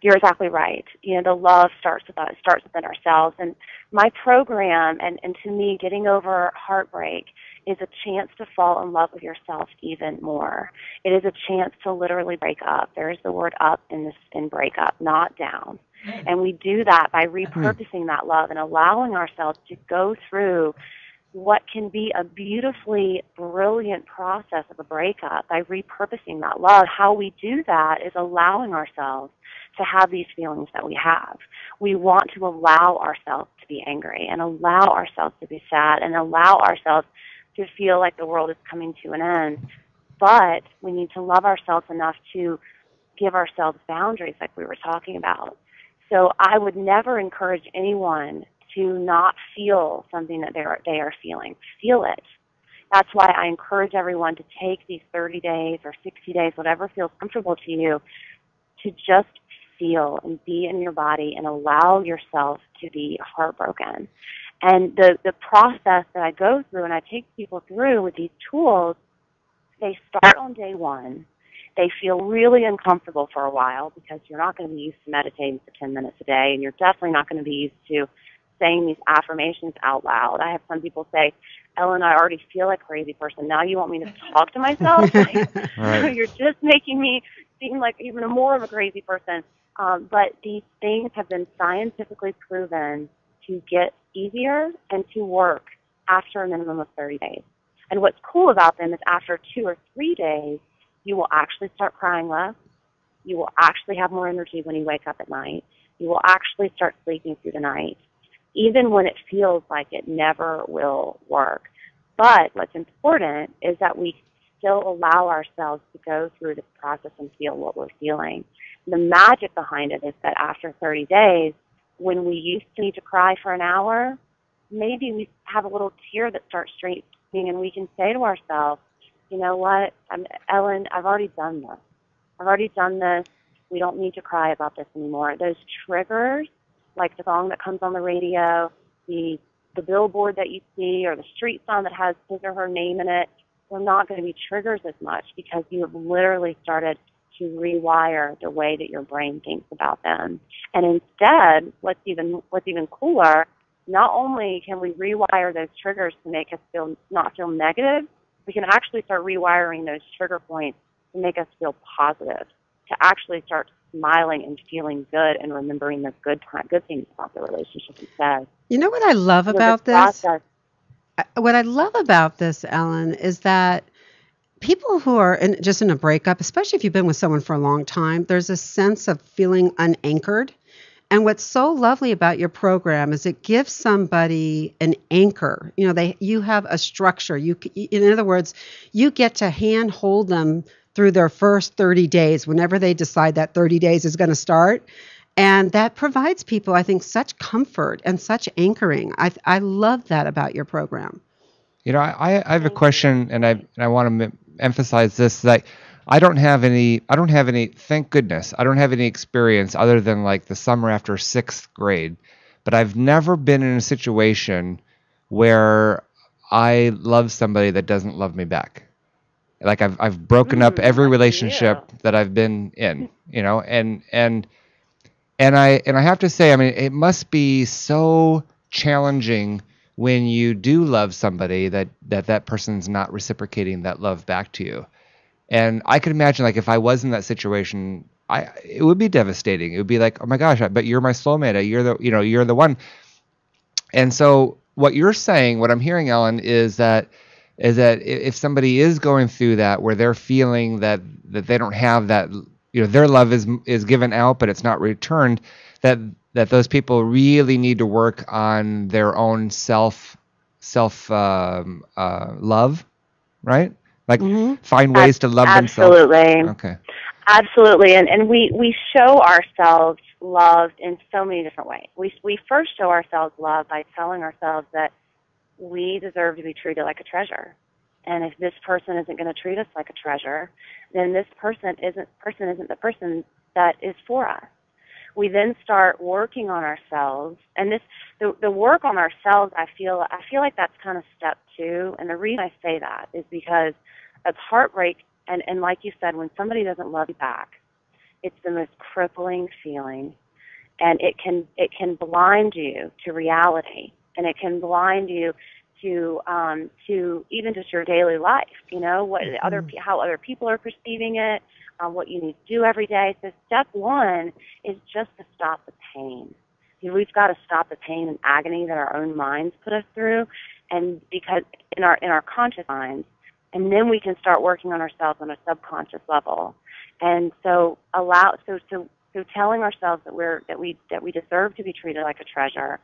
you're exactly right. The love starts within ourselves. And my program, and to me, getting over heartbreak is a chance to fall in love with yourself even more. It is a chance to literally break up. There is the word up in breakup, not down. And we do that by repurposing that love and allowing ourselves to go through what can be a beautifully brilliant process of a breakup by repurposing that love. How we do that is allowing ourselves to have these feelings that we have. We want to allow ourselves to be angry and allow ourselves to be sad and allow ourselves to feel like the world is coming to an end. But we need to love ourselves enough to give ourselves boundaries like we were talking about. So I would never encourage anyone to not feel something that they are feeling. Feel it. That's why I encourage everyone to take these 30 days or 60 days, whatever feels comfortable to you, to just feel and be in your body and allow yourself to be heartbroken. And the process that I go through and I take people through with these tools, they start on day one. They feel really uncomfortable for a while because you're not going to be used to meditating for 10 minutes a day, and you're definitely not going to be used to saying these affirmations out loud. I have some people say, Ellen, I already feel like a crazy person. Now you want me to talk to myself? Right. You're just making me seem like even more of a crazy person. But these things have been scientifically proven to get easier and to work after a minimum of 30 days. And what's cool about them is after 2 or 3 days, you will actually start crying less. You will actually have more energy when you wake up at night. You will actually start sleeping through the night, even when it feels like it never will work. But what's important is that we still allow ourselves to go through this process and feel what we're feeling. The magic behind it is that after 30 days, when we used to need to cry for an hour, maybe we have a little tear that starts streaming, and we can say to ourselves, you know what, Ellen, I've already done this. I've already done this. We don't need to cry about this anymore. Those triggers, like the song that comes on the radio, the billboard that you see, or the street sign that has his or her name in it, they're not going to be triggers as much because you have literally started to rewire the way that your brain thinks about them. And instead, what's even cooler, not only can we rewire those triggers to make us not feel negative, we can actually start rewiring those trigger points to make us feel positive, to actually start smiling and feeling good and remembering the good things about the relationship instead. You know what I love about this? What I love about this, Ellen, is that people who are just in a breakup, especially if you've been with someone for a long time, there's a sense of feeling unanchored. And what's so lovely about your program is it gives somebody an anchor. You know, you have a structure. In other words, you get to handhold them through their first 30 days, whenever they decide that 30 days is going to start. And that provides people, I think, such comfort and such anchoring. I love that about your program. You know, I have a question, and I want to emphasize this, that I don't have any, thank goodness, I don't have any experience other than like the summer after 6th grade, but I've never been in a situation where I love somebody that doesn't love me back. Like I've broken up every relationship that I've been in, you know, and I have to say, I mean, it must be so challenging when you do love somebody that person's not reciprocating that love back to you. And I could imagine, like, if I was in that situation, it would be devastating. It would be like, oh my gosh, but you're my soulmate. You're the one. And so what you're saying, what I'm hearing, Ellen, is that if somebody is going through that, where they're feeling that they don't have that, you know, their love is given out, but it's not returned, that those people really need to work on their own self love, right? Like find ways to love themselves. Absolutely. Okay. Absolutely. And we show ourselves love in so many different ways. We first show ourselves love by telling ourselves that we deserve to be treated like a treasure. And if this person isn't going to treat us like a treasure, then this person isn't the person that is for us. We then start working on ourselves, and the work on ourselves, I feel like that's kind of step 2. And the reason I say that is because of heartbreak, and like you said, when somebody doesn't love you back, it's the most crippling feeling, and it can blind you to reality, and it can blind you to even just your daily life. You know how other people are perceiving it. What you need to do every day. So step 1 is just to stop the pain. You know, we've got to stop the pain and agony that our own minds put us through, and because in our conscious minds, and then we can start working on ourselves on a subconscious level. And so telling ourselves that we deserve to be treated like a treasure.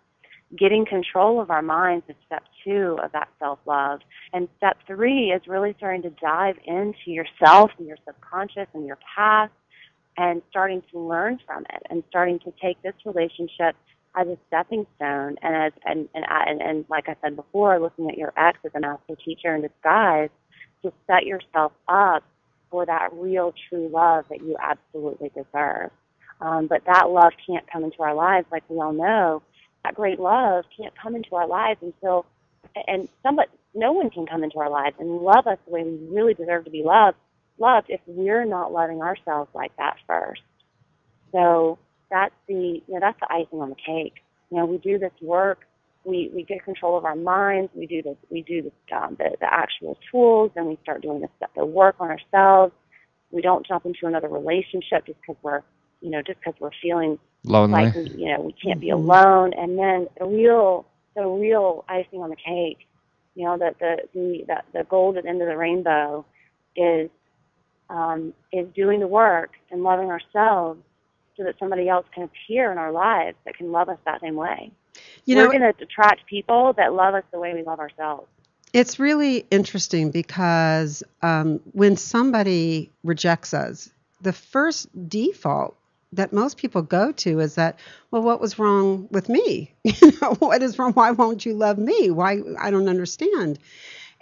Getting control of our minds is step 2 of that self-love. And step 3 is really starting to dive into yourself and your subconscious and your past and starting to learn from it and starting to take this relationship as a stepping stone and like I said before, looking at your ex as a master teacher in disguise to set yourself up for that real, true love that you absolutely deserve. But that love can't come into our lives, like we all know. That great love can't come into our lives no one can come into our lives and love us the way we really deserve to be loved if we're not loving ourselves like that first. So that's the icing on the cake. You know, we do this work, we get control of our minds, we do the actual tools, and we start doing the work on ourselves. We don't jump into another relationship just because we're feeling lonely. Like we can't be alone. And then the real icing on the cake, you know, the gold at the end of the rainbow is doing the work and loving ourselves so that somebody else can appear in our lives that can love us that same way. We're going to attract people that love us the way we love ourselves. It's really interesting because when somebody rejects us, the first default that most people go to is that, well, what was wrong with me? What is wrong? Why won't you love me? Why? I don't understand.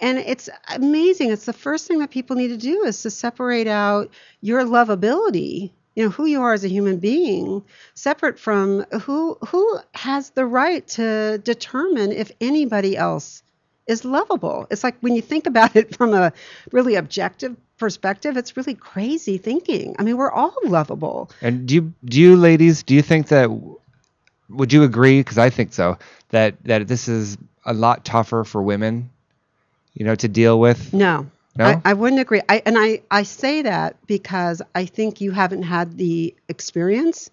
And it's amazing. It's the first thing that people need to do is to separate out your lovability, who you are as a human being, separate from who has the right to determine if anybody else is lovable. It's like when you think about it from a really objective perspective, it's really crazy thinking. I mean, we're all lovable. And do you ladies, do you think that, would you agree, because I think so, that this is a lot tougher for women, to deal with? No. No? I wouldn't agree. I say that because I think you haven't had the experience.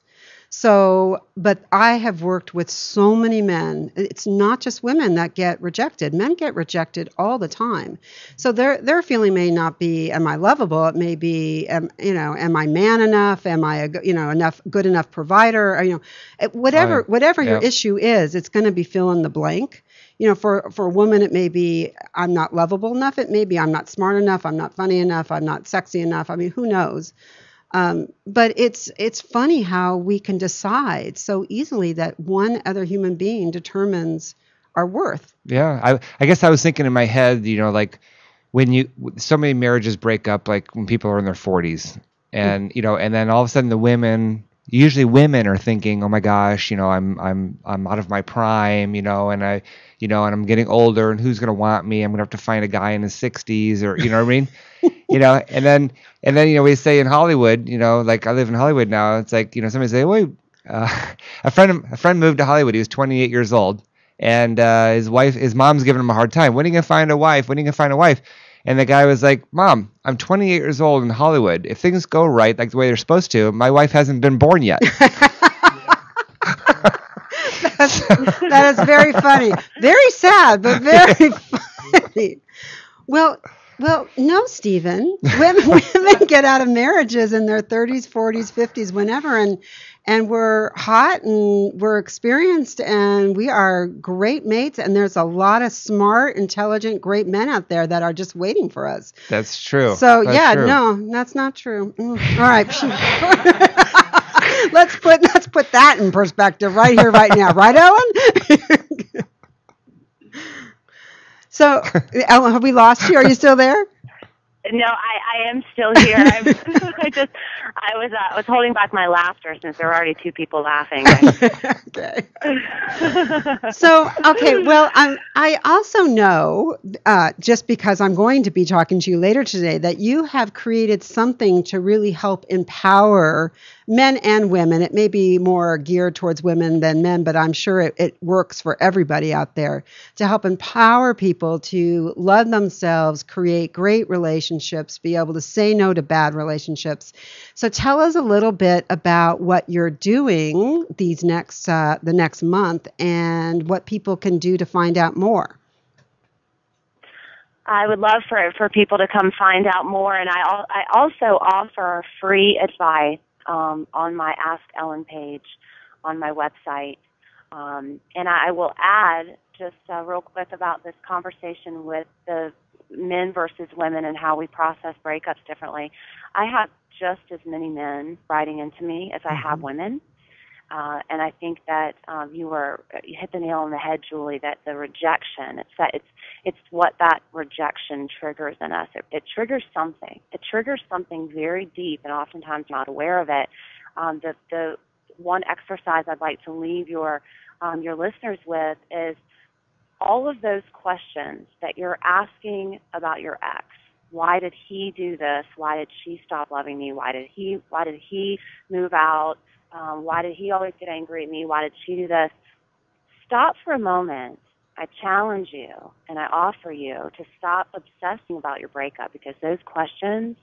So, but I have worked with so many men. It's not just women that get rejected. Men get rejected all the time. So their feeling may not be, am I lovable? It may be, am I man enough? Am I good enough provider? Or, whatever your issue is, it's going to be fill in the blank. For a woman, it may be I'm not lovable enough. It may be I'm not smart enough. I'm not funny enough. I'm not sexy enough. I mean, who knows? But it's funny how we can decide so easily that one other human being determines our worth. Yeah, I guess I was thinking in my head, like when so many marriages break up, like when people are in their 40s, and and then all of a sudden usually women are thinking, oh my gosh, I'm out of my prime, and and I'm getting older, and who's gonna want me? I'm gonna have to find a guy in his 60s, or what I mean. And then we say in Hollywood, like I live in Hollywood now. It's like somebody say, wait, a friend moved to Hollywood. He was 28 years old, and his mom's giving him a hard time. When are you gonna find a wife? When are you gonna find a wife? And the guy was like, Mom, I'm 28 years old in Hollywood. If things go right, like the way they're supposed to, my wife hasn't been born yet. That is very funny. Very sad, but very funny. Well, no, Stephen. Women get out of marriages in their 30s, 40s, 50s, whenever, and we're hot and we're experienced and we are great mates. And there's a lot of smart, intelligent, great men out there that are just waiting for us. That's true. So that's true. No, that's not true. All right. Let's put that in perspective right here, right now. Right, Ellen? So, Ellen, have we lost you? Are you still there? No, I am still here. I was holding back my laughter since there were already two people laughing. Okay. Well, I also know, just because I'm going to be talking to you later today, that you have created something to really help empower men and women. It may be more geared towards women than men, but I'm sure it works for everybody out there to help empower people to love themselves, create great relationships, be able to say no to bad relationships. So tell us a little bit about what you're doing the next month and what people can do to find out more. I would love for people to come find out more, and I also offer free advice on my Ask Ellen page on my website. And I will add just real quick about this conversation with the men versus women and how we process breakups differently. I have just as many men writing into me as I have women. And I think that you hit the nail on the head, Julie, that the rejection, it's what that rejection triggers in us. It triggers something. It triggers something very deep, and oftentimes not aware of it. The one exercise I'd like to leave your listeners with is all of those questions that you're asking about your ex. Why did he do this? Why did she stop loving me? Why did he move out? Why did he always get angry at me? Why did she do this? Stop for a moment. I challenge you and I offer you to stop obsessing about your breakup, because those questions,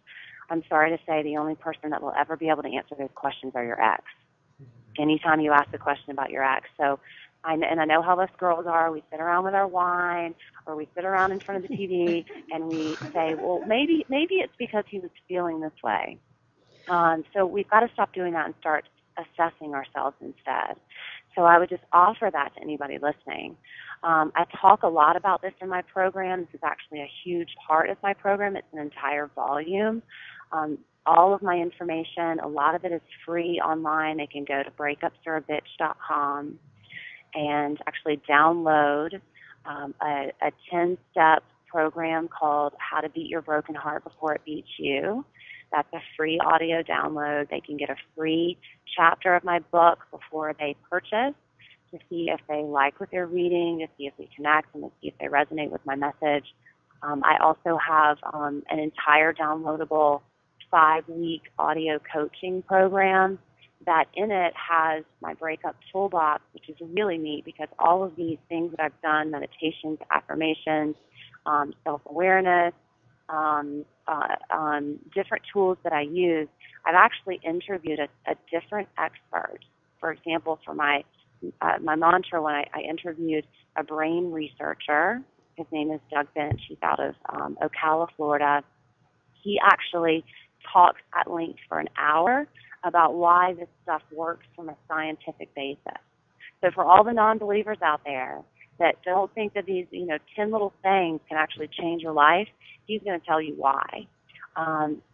I'm sorry to say, the only person that will ever be able to answer those questions are your ex. Anytime you ask a question about your ex. So, I know how us girls are. We sit around with our wine, or we sit around in front of the TV, and we say, well, maybe it's because he was feeling this way. So we've got to stop doing that and start assessing ourselves instead. So I would just offer that to anybody listening. I talk a lot about this in my program. This is actually a huge part of my program. It's an entire volume. All of my information, a lot of it is free online. They can go to breakupsareabitch.com and actually download a 10-step program called How to Beat Your Broken Heart Before It Beats You. That's a free audio download. They can get a free chapter of my book before they purchase. to see if they like what they're reading, to see if we connect, and to see if they resonate with my message. I also have an entire downloadable 5-week audio coaching program that in it has my breakup toolbox, which is really neat because all of these things that I've done, meditations, affirmations, self-awareness, different tools that I use, I've actually interviewed a different expert. For example, for my mantra, when I interviewed a brain researcher, his name is didnt. He's out of Ocala, Florida. He actually talks at length for an hour about why this stuff works from a scientific basis. So for all the non-believers out there that don't think that these 10 little things can actually change your life, he's going to tell you why.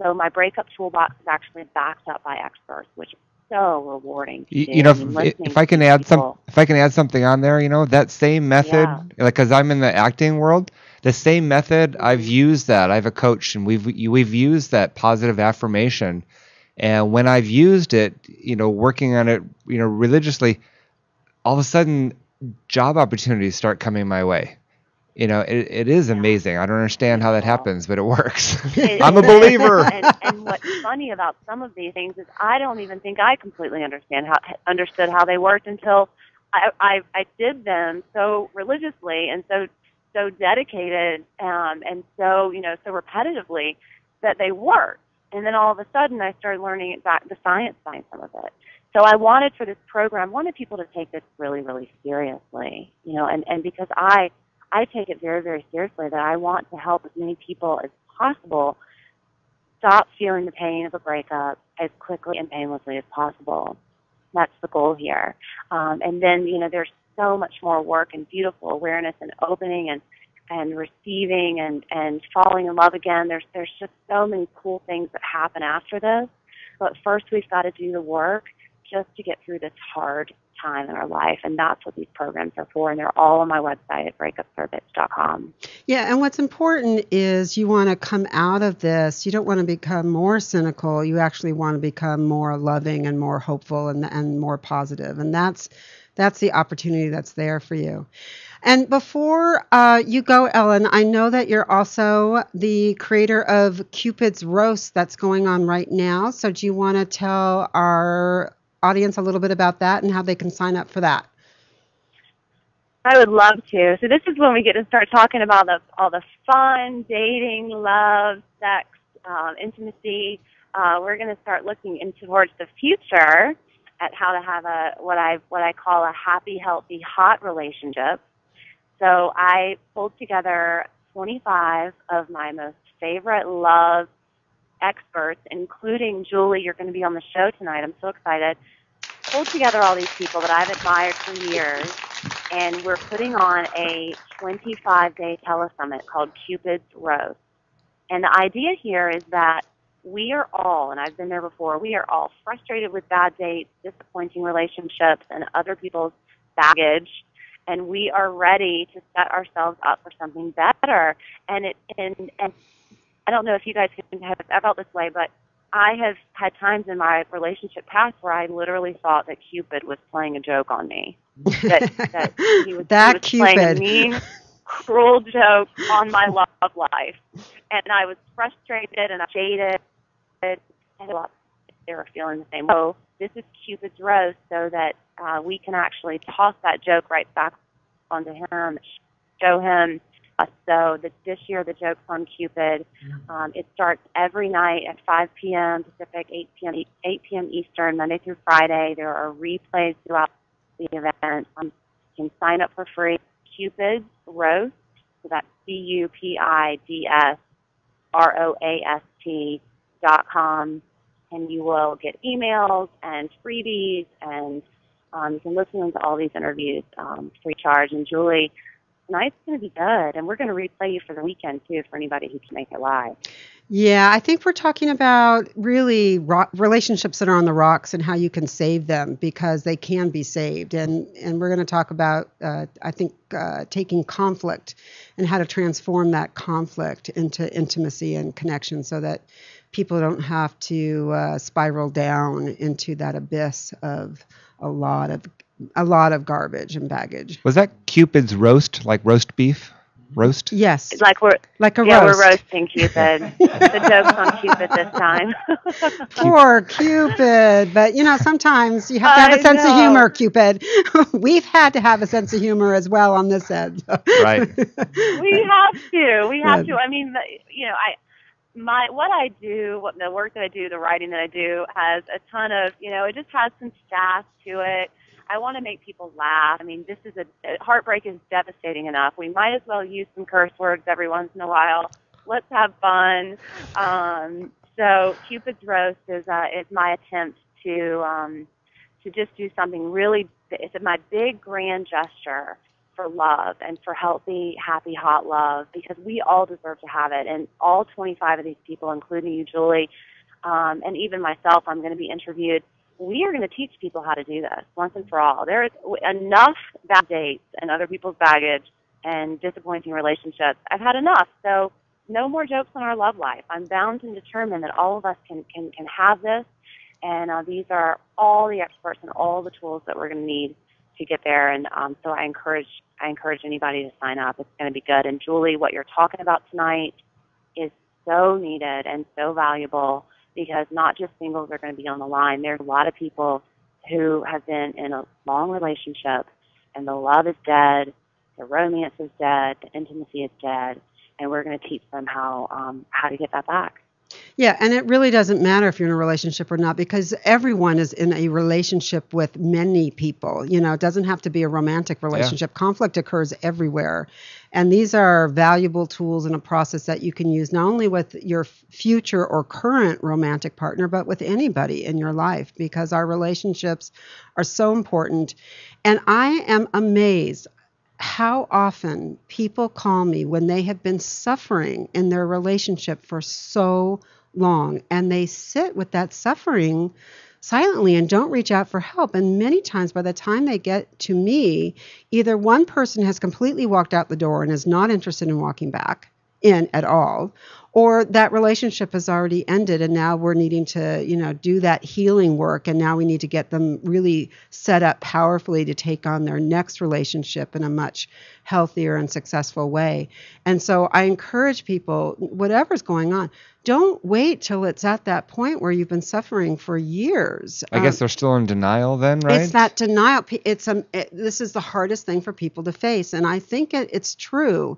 So my breakup toolbox is actually backed up by experts, which is so rewarding. If I can add something on there, that same method, like, because I'm in the acting world, the same method, I've used that. I have a coach, and we've used that positive affirmation. And when I've used it, working on it, religiously, all of a sudden, job opportunities start coming my way. It is amazing. I don't understand how that happens, but it works. I'm a believer. And what's funny about some of these things is I don't even think I completely understood how they worked until I did them so religiously and so dedicated and so repetitively that they worked. And then all of a sudden I started learning the science behind some of it. So I wanted for this program, people to take this really, really seriously, and because I take it very, very seriously that I want to help as many people as possible stop feeling the pain of a breakup as quickly and painlessly as possible. That's the goal here. And then, there's so much more work and beautiful awareness and opening and receiving and falling in love again. There's just so many cool things that happen after this. But first we've got to do the work just to get through this hard time in our life, and that's what these programs are for, and they're all on my website at breakupsforbitch.com. Yeah, and what's important is you want to come out of this. You don't want to become more cynical. You actually want to become more loving and more hopeful and more positive, and that's the opportunity that's there for you. And before you go, Ellen, I know that you're also the creator of Cupids Roast that's going on right now. So do you want to tell our audience a little bit about that and how they can sign up for that? I would love to. So this is when we get to start talking about all the fun, dating, love, sex, intimacy. We're going to start looking towards the future at how to have what I call a happy, healthy, hot relationship. So I pulled together 25 of my most favorite love experts, including Julie. You're going to be on the show tonight. I'm so excited. Pulled together all these people that I've admired for years, and we're putting on a 25-day telesummit called Cupids Roast. And the idea here is that we are all, and I've been there before, we are all frustrated with bad dates, disappointing relationships, and other people's baggage, and we are ready to set ourselves up for something better. And I don't know if you guys have felt this way, but I have had times in my relationship past where I literally thought that Cupid was playing a joke on me. That he was playing a mean, cruel joke on my love life. And I was frustrated and jaded, and they were feeling the same. So this is Cupid's Roast so that we can actually toss that joke right back onto him, show him. So this year the joke's on Cupid. It starts every night at 5 p.m. Pacific, 8 p.m. Eastern, Monday through Friday. There are replays throughout the event. You can sign up for free. Cupids Roast, so that's CupidsRoast.com, and you will get emails and freebies, and you can listen to all these interviews free charge. And Julie, tonight's going to be good, and we're going to replay you for the weekend, too, for anybody who can make it live. Yeah, I think we're talking about really relationships that are on the rocks and how you can save them, because they can be saved. And we're going to talk about, I think, taking conflict and how to transform that conflict into intimacy and connection so that people don't have to spiral down into that abyss of a lot of a lot of garbage and baggage. Was that Cupid's Roast, like roast beef? Roast? Yes. It's like we're roast. We're roasting Cupid. The joke's on Cupid this time. Poor Cupid. But, sometimes you have to have a sense of humor, Cupid. We've had to have a sense of humor as well on this end. Right. We have to. I mean, what I do, the work that I do, the writing that I do has a ton of, it just has some sass to it. I want to make people laugh. I mean, heartbreak is devastating enough. We might as well use some curse words every once in a while. Let's have fun. So Cupid's Roast is my attempt to just do something really. It's my big grand gesture for love and for healthy, happy, hot love, because we all deserve to have it. And all 25 of these people, including you, Julie, and even myself, I'm going to be interviewed. We are going to teach people how to do this once and for all. There is enough bad dates and other people's baggage and disappointing relationships. I've had enough. So no more jokes on our love life. I'm bound and determined that all of us can have this. And these are all the experts and all the tools that we're going to need to get there. And so I encourage anybody to sign up. It's going to be good. And Julie, what you're talking about tonight is so needed and so valuable, because not just singles are going to be on the line. There's a lot of people who have been in a long relationship, and the love is dead, the romance is dead, the intimacy is dead, and we're going to teach them how to get that back. Yeah, and it really doesn't matter if you're in a relationship or not, because everyone is in a relationship with many people. It doesn't have to be a romantic relationship. Yeah. Conflict occurs everywhere. And these are valuable tools in a process that you can use not only with your future or current romantic partner, but with anybody in your life, because our relationships are so important. And I am amazed how often people call me when they have been suffering in their relationship for so long, and they sit with that suffering silently and don't reach out for help. And many times by the time they get to me, either one person has completely walked out the door and is not interested in walking back in at all, or that relationship has already ended, and now we're needing to, do that healing work, and now we need to get them really set up powerfully to take on their next relationship in a much healthier and successful way. And so I encourage people, whatever's going on, don't wait till it's at that point where you've been suffering for years. I guess they're still in denial then, right? It's that denial. This is the hardest thing for people to face, and I think it's true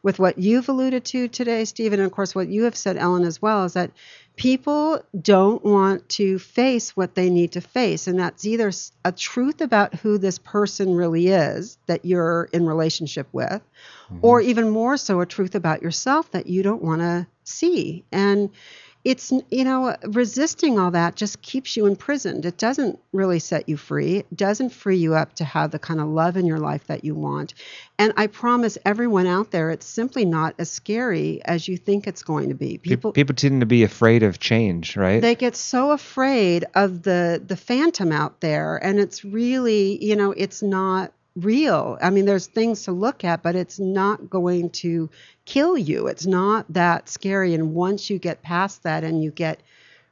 with what you've alluded to today, Stephen, and of course what you have said, Ellen, as well, is that people don't want to face what they need to face. And that's either a truth about who this person really is that you're in relationship with, or even more so a truth about yourself that you don't want to see. And it's, resisting all that just keeps you imprisoned. It doesn't really set you free. It doesn't free you up to have the kind of love in your life that you want. And I promise everyone out there, it's simply not as scary as you think it's going to be. People tend to be afraid of change, right? They get so afraid of the phantom out there, and it's really, it's not real. I mean, there's things to look at, but it's not going to kill you. It's not that scary. And once you get past that and you get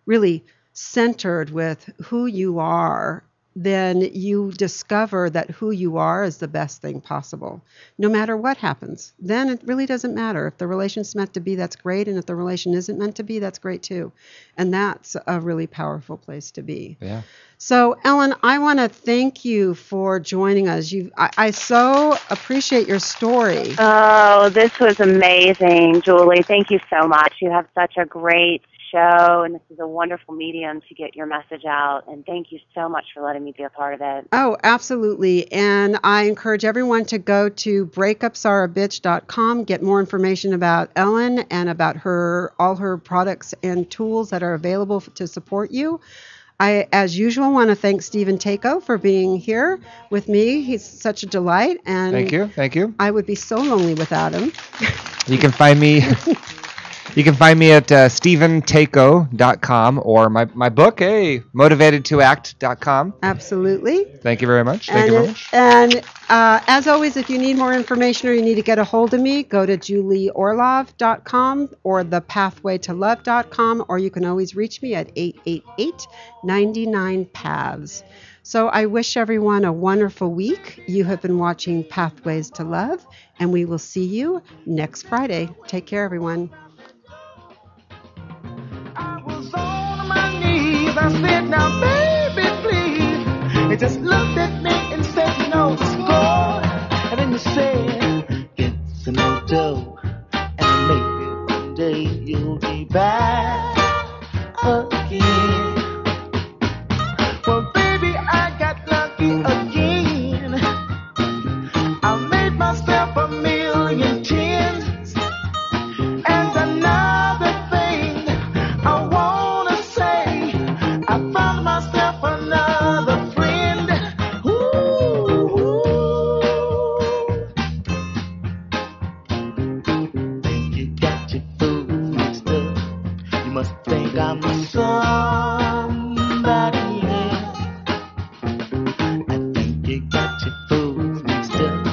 really centered with who you are, then you discover that who you are is the best thing possible, no matter what happens. Then it really doesn't matter. If the relation's meant to be, that's great. And if the relation isn't meant to be, that's great too. And that's a really powerful place to be. Yeah. So, Ellen, I want to thank you for joining us. I so appreciate your story. Oh, this was amazing, Julie. Thank you so much. You have such a great show, and this is a wonderful medium to get your message out. And thank you so much for letting me be a part of it. Oh, absolutely. And I encourage everyone to go to breakupsareabitch.com, get more information about Ellen and about all her products and tools that are available to support you. I, as usual, want to thank Stephen Tako for being here with me. He's such a delight. And Thank you. I would be so lonely without him. You can find me You can find me at StephenTaco.com or my book, MotivatedToAct.com. Absolutely. Thank you very much. Thank you very much. And as always, if you need more information or you need to get a hold of me, go to julieorlov.com or thepathwaytolove.com, or you can always reach me at 888-99-PATHS. So I wish everyone a wonderful week. You have been watching Pathways to Love, and we will see you next Friday. Take care, everyone. I was on my knees. I said, now, baby, please. He just looked at me and said, no, just go. And then you said, get some more dough, and maybe one day you'll be back again. Well, baby, I got lucky again. I made myself a million tens. And another thing I wanna say, I found myself another friend. Ooh. Think you got your food mixed up. You must think I'm somebody else. I think you got your food mixed up.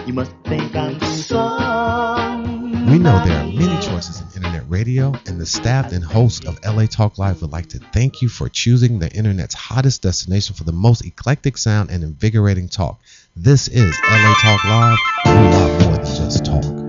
You must think I'm somebody. We know there are many choices in internet radio, and the staff and hosts of LA Talk Live would like to thank you for choosing the internet's hottest destination for the most eclectic sound and invigorating talk. This is LA Talk Live, a lot more than just talk.